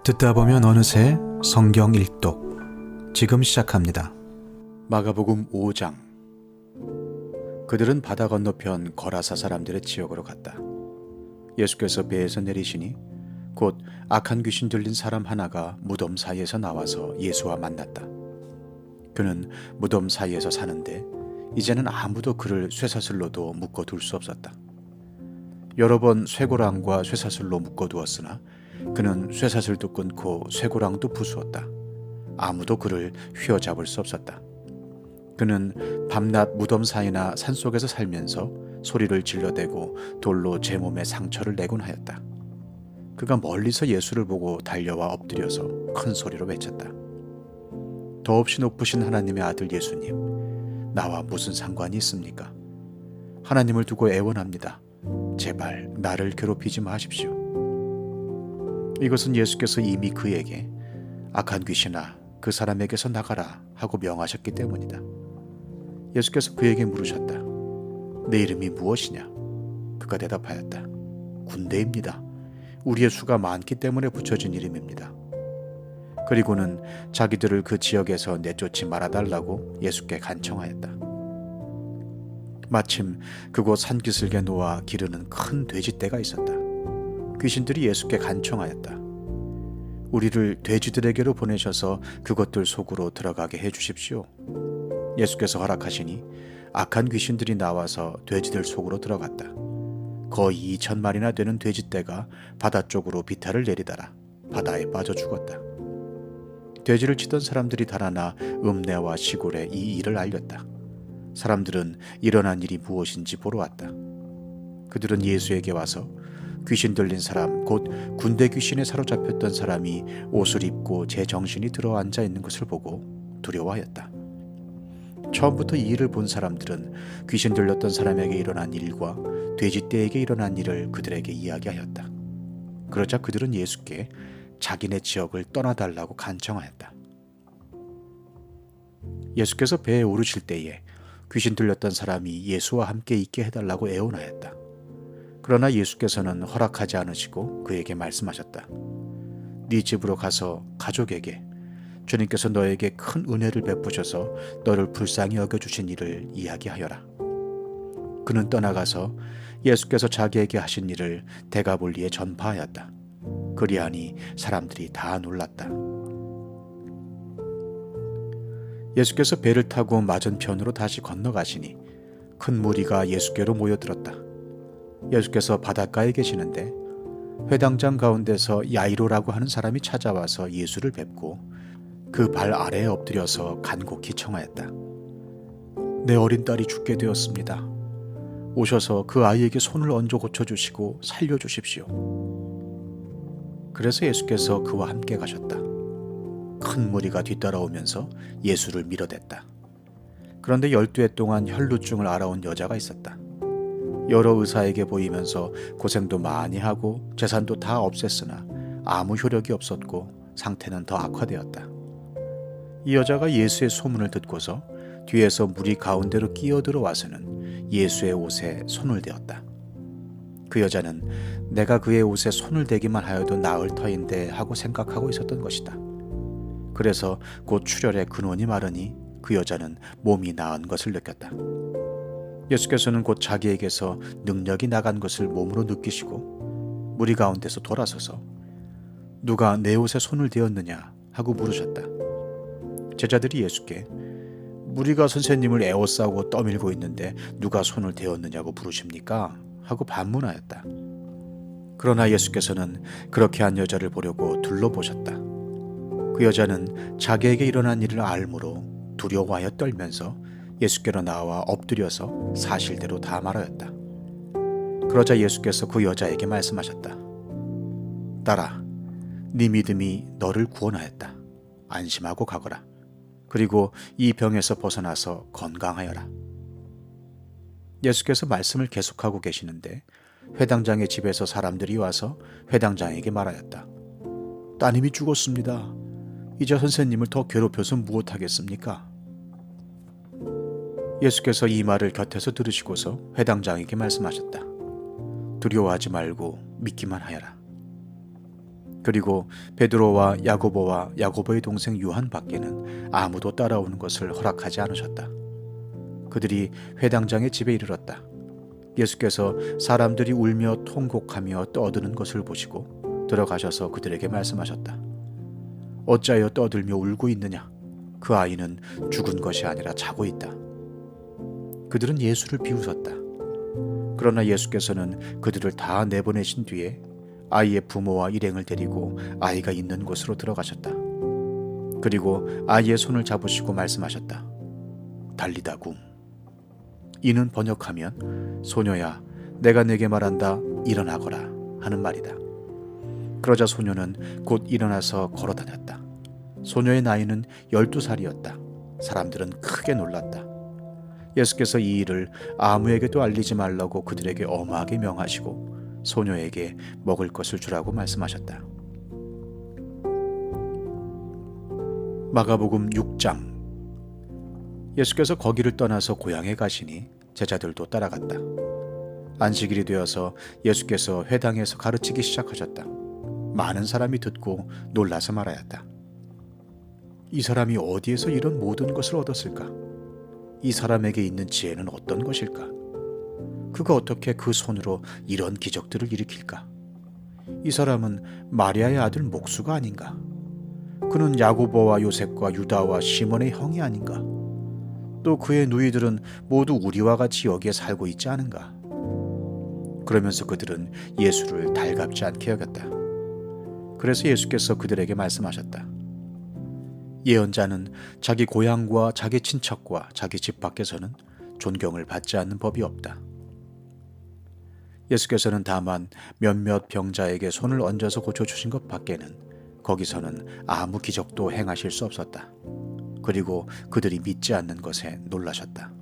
듣다 보면 어느새 성경 일독 지금 시작합니다. 마가복음 5장. 그들은 바다 건너편 거라사 사람들의 지역으로 갔다. 예수께서 배에서 내리시니 곧 악한 귀신 들린 사람 하나가 무덤 사이에서 나와서 예수와 만났다. 그는 무덤 사이에서 사는데 이제는 아무도 그를 쇠사슬로도 묶어둘 수 없었다. 여러 번 쇠고랑과 쇠사슬로 묶어두었으나 그는 쇠사슬도 끊고 쇠고랑도 부수었다. 아무도 그를 휘어잡을 수 없었다. 그는 밤낮 무덤 사이나 산속에서 살면서 소리를 질러대고 돌로 제 몸에 상처를 내곤 하였다. 그가 멀리서 예수를 보고 달려와 엎드려서 큰 소리로 외쳤다. 더없이 높으신 하나님의 아들 예수님, 나와 무슨 상관이 있습니까? 하나님을 두고 애원합니다. 제발 나를 괴롭히지 마십시오. 이것은 예수께서 이미 그에게 악한 귀신아 그 사람에게서 나가라 하고 명하셨기 때문이다. 예수께서 그에게 물으셨다. 내 이름이 무엇이냐? 그가 대답하였다. 군대입니다. 우리의 수가 많기 때문에 붙여진 이름입니다. 그리고는 자기들을 그 지역에서 내쫓지 말아달라고 예수께 간청하였다. 마침 그곳 산기슭에 놓아 기르는 큰 돼지떼가 있었다. 귀신들이 예수께 간청하였다. 우리를 돼지들에게로 보내셔서 그것들 속으로 들어가게 해주십시오. 예수께서 허락하시니 악한 귀신들이 나와서 돼지들 속으로 들어갔다. 거의 2,000마리나 되는 돼지떼가 바다 쪽으로 비탈을 내리다라 바다에 빠져 죽었다. 돼지를 치던 사람들이 달아나 읍내와 시골에 이 일을 알렸다. 사람들은 일어난 일이 무엇인지 보러 왔다. 그들은 예수에게 와서 귀신 들린 사람, 곧 군대 귀신에 사로잡혔던 사람이 옷을 입고 제 정신이 들어앉아 있는 것을 보고 두려워하였다. 처음부터 이 일을 본 사람들은 귀신 들렸던 사람에게 일어난 일과 돼지떼에게 일어난 일을 그들에게 이야기하였다. 그러자 그들은 예수께 자기네 지역을 떠나달라고 간청하였다. 예수께서 배에 오르실 때에 귀신 들렸던 사람이 예수와 함께 있게 해달라고 애원하였다. 그러나 예수께서는 허락하지 않으시고 그에게 말씀하셨다. 네 집으로 가서 가족에게 주님께서 너에게 큰 은혜를 베푸셔서 너를 불쌍히 여겨주신 일을 이야기하여라. 그는 떠나가서 예수께서 자기에게 하신 일을 데가볼리에 전파하였다. 그리하니 사람들이 다 놀랐다. 예수께서 배를 타고 맞은편으로 다시 건너가시니 큰 무리가 예수께로 모여들었다. 예수께서 바닷가에 계시는데 회당장 가운데서 야이로라고 하는 사람이 찾아와서 예수를 뵙고 그 발 아래에 엎드려서 간곡히 청하였다. 내 어린 딸이 죽게 되었습니다. 오셔서 그 아이에게 손을 얹어 고쳐주시고 살려주십시오. 그래서 예수께서 그와 함께 가셨다. 큰 무리가 뒤따라오면서 예수를 밀어댔다. 그런데 12해 동안 혈루증을 앓아온 여자가 있었다. 여러 의사에게 보이면서 고생도 많이 하고 재산도 다 없앴으나 아무 효력이 없었고 상태는 더 악화되었다. 이 여자가 예수의 소문을 듣고서 뒤에서 무리 가운데로 끼어들어와서는 예수의 옷에 손을 대었다. 그 여자는 내가 그의 옷에 손을 대기만 하여도 나을 터인데 하고 생각하고 있었던 것이다. 그래서 곧 출혈의 근원이 마르니 그 여자는 몸이 나은 것을 느꼈다. 예수께서는 곧 자기에게서 능력이 나간 것을 몸으로 느끼시고 무리 가운데서 돌아서서 누가 내 옷에 손을 대었느냐 하고 물으셨다. 제자들이 예수께 무리가 선생님을 에워싸고 떠밀고 있는데 누가 손을 대었느냐고 물으십니까? 하고 반문하였다. 그러나 예수께서는 그렇게 한 여자를 보려고 둘러보셨다. 그 여자는 자기에게 일어난 일을 알므로 두려워하여 떨면서 예수께로 나와 엎드려서 사실대로 다 말하였다. 그러자 예수께서 그 여자에게 말씀하셨다. 딸아, 네 믿음이 너를 구원하였다. 안심하고 가거라. 그리고 이 병에서 벗어나서 건강하여라. 예수께서 말씀을 계속하고 계시는데 회당장의 집에서 사람들이 와서 회당장에게 말하였다. 따님이 죽었습니다. 이제 선생님을 더 괴롭혀서 무엇하겠습니까? 예수께서 이 말을 곁에서 들으시고서 회당장에게 말씀하셨다. 두려워하지 말고 믿기만 하여라. 그리고 베드로와 야고보와 야고보의 동생 요한 밖에는 아무도 따라오는 것을 허락하지 않으셨다. 그들이 회당장의 집에 이르렀다. 예수께서 사람들이 울며 통곡하며 떠드는 것을 보시고 들어가셔서 그들에게 말씀하셨다. 어찌하여 떠들며 울고 있느냐? 그 아이는 죽은 것이 아니라 자고 있다. 그들은 예수를 비웃었다. 그러나 예수께서는 그들을 다 내보내신 뒤에 아이의 부모와 일행을 데리고 아이가 있는 곳으로 들어가셨다. 그리고 아이의 손을 잡으시고 말씀하셨다. 달리다 굼. 이는 번역하면 소녀야 내가 내게 말한다 일어나거라 하는 말이다. 그러자 소녀는 곧 일어나서 걸어다녔다. 소녀의 나이는 12살이었다. 사람들은 크게 놀랐다. 예수께서 이 일을 아무에게도 알리지 말라고 그들에게 엄하게 명하시고 소녀에게 먹을 것을 주라고 말씀하셨다. 마가복음 6장. 예수께서 거기를 떠나서 고향에 가시니 제자들도 따라갔다. 안식일이 되어서 예수께서 회당에서 가르치기 시작하셨다. 많은 사람이 듣고 놀라서 말하였다. 이 사람이 어디에서 이런 모든 것을 얻었을까? 이 사람에게 있는 지혜는 어떤 것일까? 그가 어떻게 그 손으로 이런 기적들을 일으킬까? 이 사람은 마리아의 아들 목수가 아닌가? 그는 야고보와 요셉과 유다와 시몬의 형이 아닌가? 또 그의 누이들은 모두 우리와 같이 여기에 살고 있지 않은가? 그러면서 그들은 예수를 달갑지 않게 여겼다. 그래서 예수께서 그들에게 말씀하셨다. 예언자는 자기 고향과 자기 친척과 자기 집 밖에서는 존경을 받지 않는 법이 없다. 예수께서는 다만 몇몇 병자에게 손을 얹어서 고쳐주신 것 밖에는 거기서는 아무 기적도 행하실 수 없었다. 그리고 그들이 믿지 않는 것에 놀라셨다.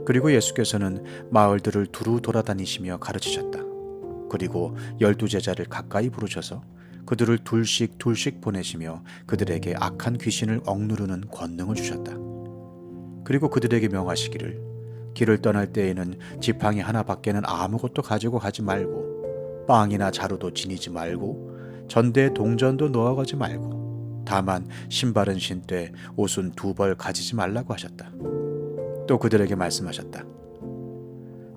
그리고 예수께서는 마을들을 두루 돌아다니시며 가르치셨다. 그리고 12제자를 가까이 부르셔서 그들을 둘씩 보내시며 그들에게 악한 귀신을 억누르는 권능을 주셨다. 그리고 그들에게 명하시기를 길을 떠날 때에는 지팡이 하나밖에는 아무것도 가지고 가지 말고 빵이나 자루도 지니지 말고 전대에 동전도 넣어가지 말고 다만 신발은 신되 옷은 2벌 가지지 말라고 하셨다. 또 그들에게 말씀하셨다.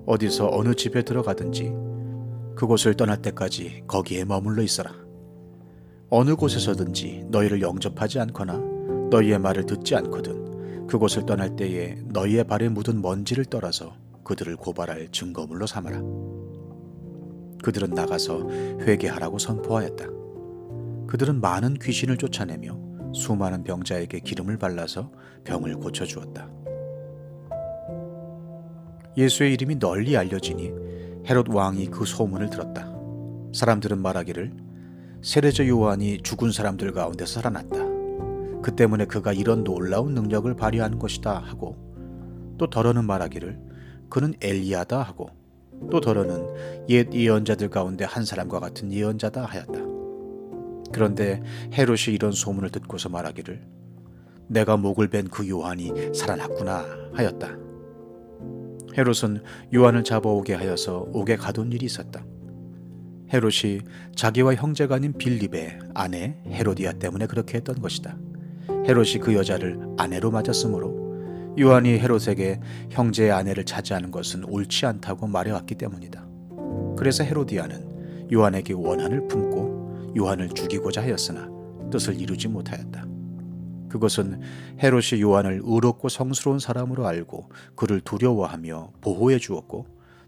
어디서 어느 집에 들어가든지 그곳을 떠날 때까지 거기에 머물러 있어라. 어느 곳에서든지 너희를 영접하지 않거나 너희의 말을 듣지 않거든 그곳을 떠날 때에 너희의 발에 묻은 먼지를 떨어서 그들을 고발할 증거물로 삼아라. 그들은 나가서 회개하라고 선포하였다. 그들은 많은 귀신을 쫓아내며 수많은 병자에게 기름을 발라서 병을 고쳐주었다. 예수의 이름이 널리 알려지니 헤롯 왕이 그 소문을 들었다. 사람들은 말하기를 세례자 요한이 죽은 사람들 가운데서 살아났다. 그 때문에 그가 이런 놀라운 능력을 발휘하는 것이다 하고 또 더러는 말하기를 그는 엘리야다 하고 또 더러는 옛 예언자들 가운데 한 사람과 같은 예언자다 하였다. 그런데 헤롯이 이런 소문을 듣고서 말하기를 내가 목을 벤 그 요한이 살아났구나 하였다. 헤롯은 요한을 잡아오게 하여서 옥에 가둔 일이 있었다. 헤롯이 자기와 형제가 아닌 빌립의 아내 헤로디아 때문에 그렇게 했던 것이다. 헤롯이 그 여자를 아내로 맞았으므로 요한이 헤롯에게 형제의 아내를 차지하는 것은 옳지 않다고 말해왔기 때문이다. 그래서 헤로디아는 요한에게 원한을 품고 요한을 죽이고자 하였으나 뜻을 이루지 못하였다. 그것은 헤롯이 요한을 의롭고 성스러운 사람으로 알고 그를 두려워하며 보호해 주었고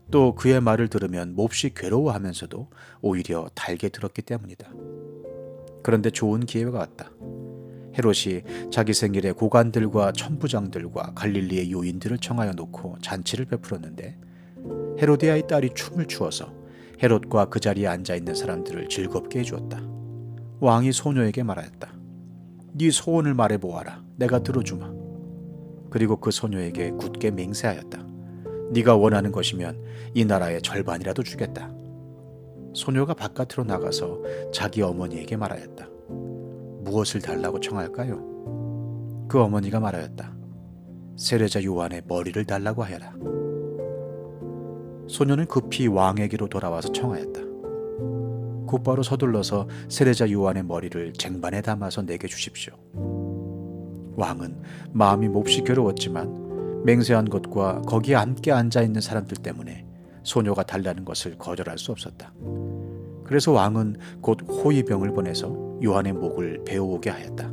또 그의 말을 들으면 몹시 괴로워하면서도 오히려 달게 들었기 때문이다. 그런데 좋은 기회가 왔다. 헤롯이 자기 생일에 고관들과 천부장들과 갈릴리의 요인들을 청하여 놓고 잔치를 베풀었는데 헤로디아의 딸이 춤을 추어서 헤롯과 그 자리에 앉아있는 사람들을 즐겁게 해주었다. 왕이 소녀에게 말하였다. 네 소원을 말해보아라. 내가 들어주마. 그리고 그 소녀에게 굳게 맹세하였다. 네가 원하는 것이면 이 나라의 절반이라도 주겠다. 소녀가 바깥으로 나가서 자기 어머니에게 말하였다. 무엇을 달라고 청할까요? 그 어머니가 말하였다. 세례자 요한의 머리를 달라고 하여라. 소녀는 급히 왕에게로 돌아와서 청하였다. 곧바로 서둘러서 세례자 요한의 머리를 쟁반에 담아서 내게 주십시오. 왕은 마음이 몹시 괴로웠지만 맹세한 것과 거기에 함께 앉아있는 사람들 때문에 소녀가 달라는 것을 거절할 수 없었다. 그래서 왕은 곧 호위병을 보내서 요한의 목을 베어오게 하였다.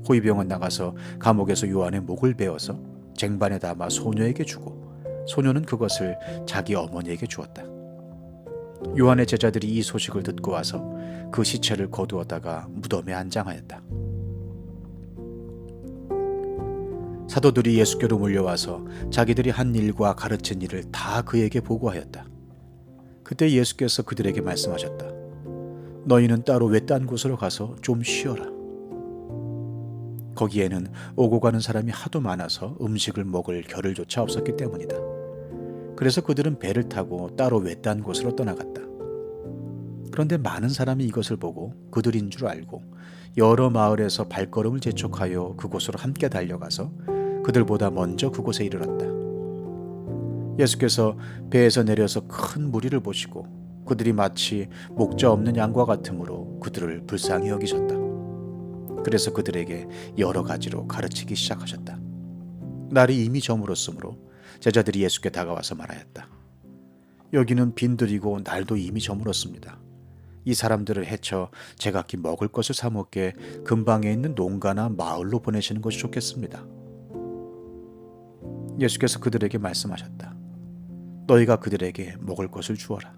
호위병은 나가서 감옥에서 요한의 목을 베어서 쟁반에 담아 소녀에게 주고 소녀는 그것을 자기 어머니에게 주었다. 요한의 제자들이 이 소식을 듣고 와서 그 시체를 거두었다가 무덤에 안장하였다. 사도들이 예수께로 몰려와서 자기들이 한 일과 가르친 일을 다 그에게 보고하였다. 그때 예수께서 그들에게 말씀하셨다. 너희는 따로 외딴 곳으로 가서 좀 쉬어라. 거기에는 오고 가는 사람이 하도 많아서 음식을 먹을 겨를조차 없었기 때문이다. 그래서 그들은 배를 타고 따로 외딴 곳으로 떠나갔다. 그런데 많은 사람이 이것을 보고 그들인 줄 알고 여러 마을에서 발걸음을 재촉하여 그곳으로 함께 달려가서 그들보다 먼저 그곳에 이르렀다. 예수께서 배에서 내려서 큰 무리를 보시고 그들이 마치 목자 없는 양과 같으므로 그들을 불쌍히 여기셨다. 그래서 그들에게 여러 가지로 가르치기 시작하셨다. 날이 이미 저물었으므로 제자들이 예수께 다가와서 말하였다. 여기는 빈들이고 날도 이미 저물었습니다. 이 사람들을 해쳐 제각기 먹을 것을 사 먹게 근방에 있는 농가나 마을로 보내시는 것이 좋겠습니다. 예수께서 그들에게 말씀하셨다. 너희가 그들에게 먹을 것을 주어라.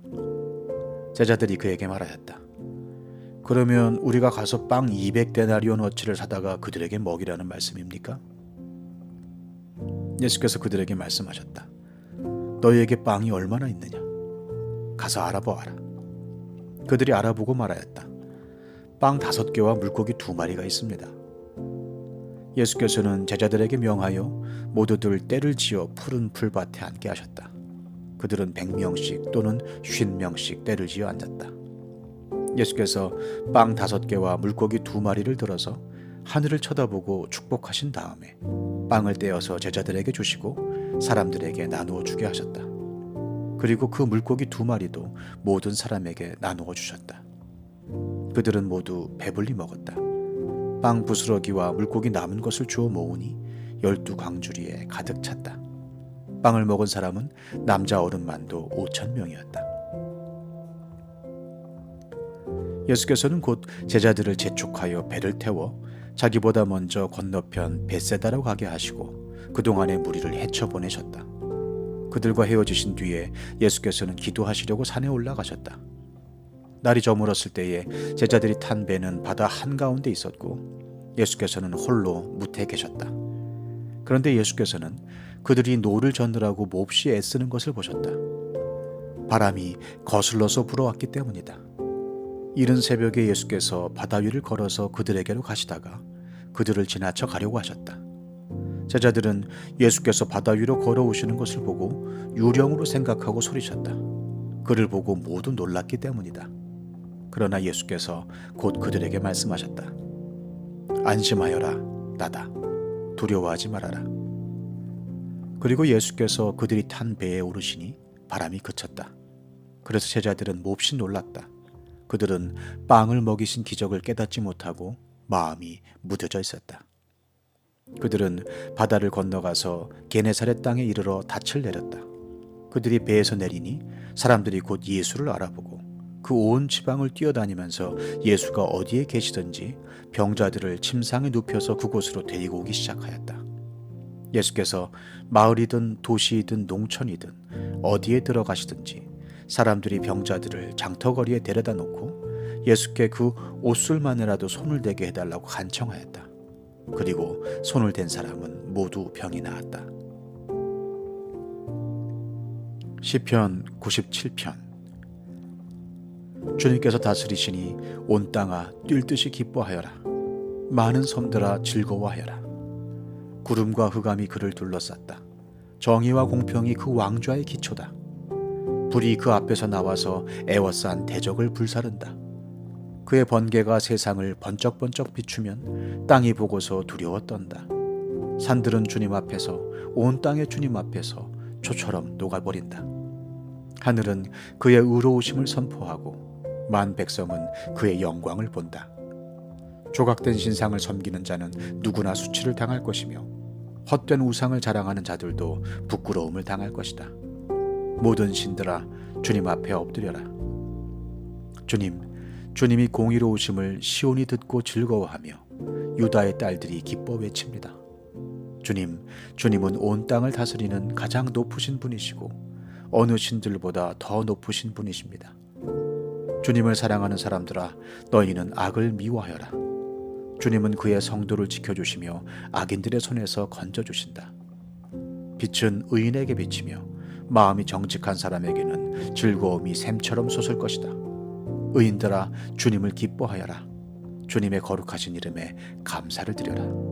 제자들이 그에게 말하였다. 그러면 우리가 가서 빵 200데나리온어치를 사다가 그들에게 먹이라는 말씀입니까? 예수께서 그들에게 말씀하셨다. 너희에게 빵이 얼마나 있느냐? 가서 알아보아라. 그들이 알아보고 말하였다. 빵 5개와 물고기 2마리가 있습니다. 예수께서는 제자들에게 명하여 모두들 떼를 지어 푸른 풀밭에 앉게 하셨다. 그들은 100명씩 또는 50명씩 떼를 지어 앉았다. 예수께서 빵 5개와 물고기 2마리를 들어서 하늘을 쳐다보고 축복하신 다음에 빵을 떼어서 제자들에게 주시고 사람들에게 나누어 주게 하셨다. 그리고 그 물고기 2마리도 모든 사람에게 나누어 주셨다. 그들은 모두 배불리 먹었다. 빵 부스러기와 물고기 남은 것을 주워 모으니 12광주리에 가득 찼다. 빵을 먹은 사람은 남자 어른만도 5,000명이었다. 예수께서는 곧 제자들을 재촉하여 배를 태워 자기보다 먼저 건너편 벳세다로 가게 하시고 그동안의 무리를 헤쳐보내셨다. 그들과 헤어지신 뒤에 예수께서는 기도하시려고 산에 올라가셨다. 날이 저물었을 때에 제자들이 탄 배는 바다 한가운데 있었고 예수께서는 홀로 무태에 계셨다. 그런데 예수께서는 그들이 노를 젓느라고 몹시 애쓰는 것을 보셨다. 바람이 거슬러서 불어왔기 때문이다. 이른 새벽에 예수께서 바다 위를 걸어서 그들에게로 가시다가 그들을 지나쳐 가려고 하셨다. 제자들은 예수께서 바다 위로 걸어오시는 것을 보고 유령으로 생각하고 소리쳤다. 그를 보고 모두 놀랐기 때문이다. 그러나 예수께서 곧 그들에게 말씀하셨다. 안심하여라, 나다. 두려워하지 말아라. 그리고 예수께서 그들이 탄 배에 오르시니 바람이 그쳤다. 그래서 제자들은 몹시 놀랐다. 그들은 빵을 먹이신 기적을 깨닫지 못하고 마음이 무뎌져 있었다. 그들은 바다를 건너가서 게네사렛 땅에 이르러 닻을 내렸다. 그들이 배에서 내리니 사람들이 곧 예수를 알아보고 그 온 지방을 뛰어다니면서 예수가 어디에 계시든지 병자들을 침상에 눕혀서 그곳으로 데리고 오기 시작하였다. 예수께서 마을이든 도시이든 농촌이든 어디에 들어가시든지 사람들이 병자들을 장터거리에 데려다 놓고 예수께 그 옷술만이라도 손을 대게 해달라고 간청하였다. 그리고 손을 댄 사람은 모두 병이 나았다. 시편 97편. 주님께서 다스리시니 온 땅아 뛸 듯이 기뻐하여라. 많은 섬들아 즐거워하여라. 구름과 흑암이 그를 둘러쌌다. 정의와 공평이 그 왕좌의 기초다. 불이 그 앞에서 나와서 애워싼 대적을 불사른다. 그의 번개가 세상을 번쩍번쩍 비추면 땅이 보고서 두려워 떤다. 산들은 주님 앞에서 온 땅의 주님 앞에서 초처럼 녹아버린다. 하늘은 그의 의로우심을 선포하고 만 백성은 그의 영광을 본다. 조각된 신상을 섬기는 자는 누구나 수치를 당할 것이며 헛된 우상을 자랑하는 자들도 부끄러움을 당할 것이다. 모든 신들아, 주님 앞에 엎드려라. 주님이 공의로우심을 시온이 듣고 즐거워하며 유다의 딸들이 기뻐 외칩니다. 주님은 온 땅을 다스리는 가장 높으신 분이시고 어느 신들보다 더 높으신 분이십니다. 주님을 사랑하는 사람들아, 너희는 악을 미워하여라. 주님은 그의 성도를 지켜주시며 악인들의 손에서 건져주신다. 빛은 의인에게 비치며 마음이 정직한 사람에게는 즐거움이 샘처럼 솟을 것이다. 의인들아, 주님을 기뻐하여라. 주님의 거룩하신 이름에 감사를 드려라.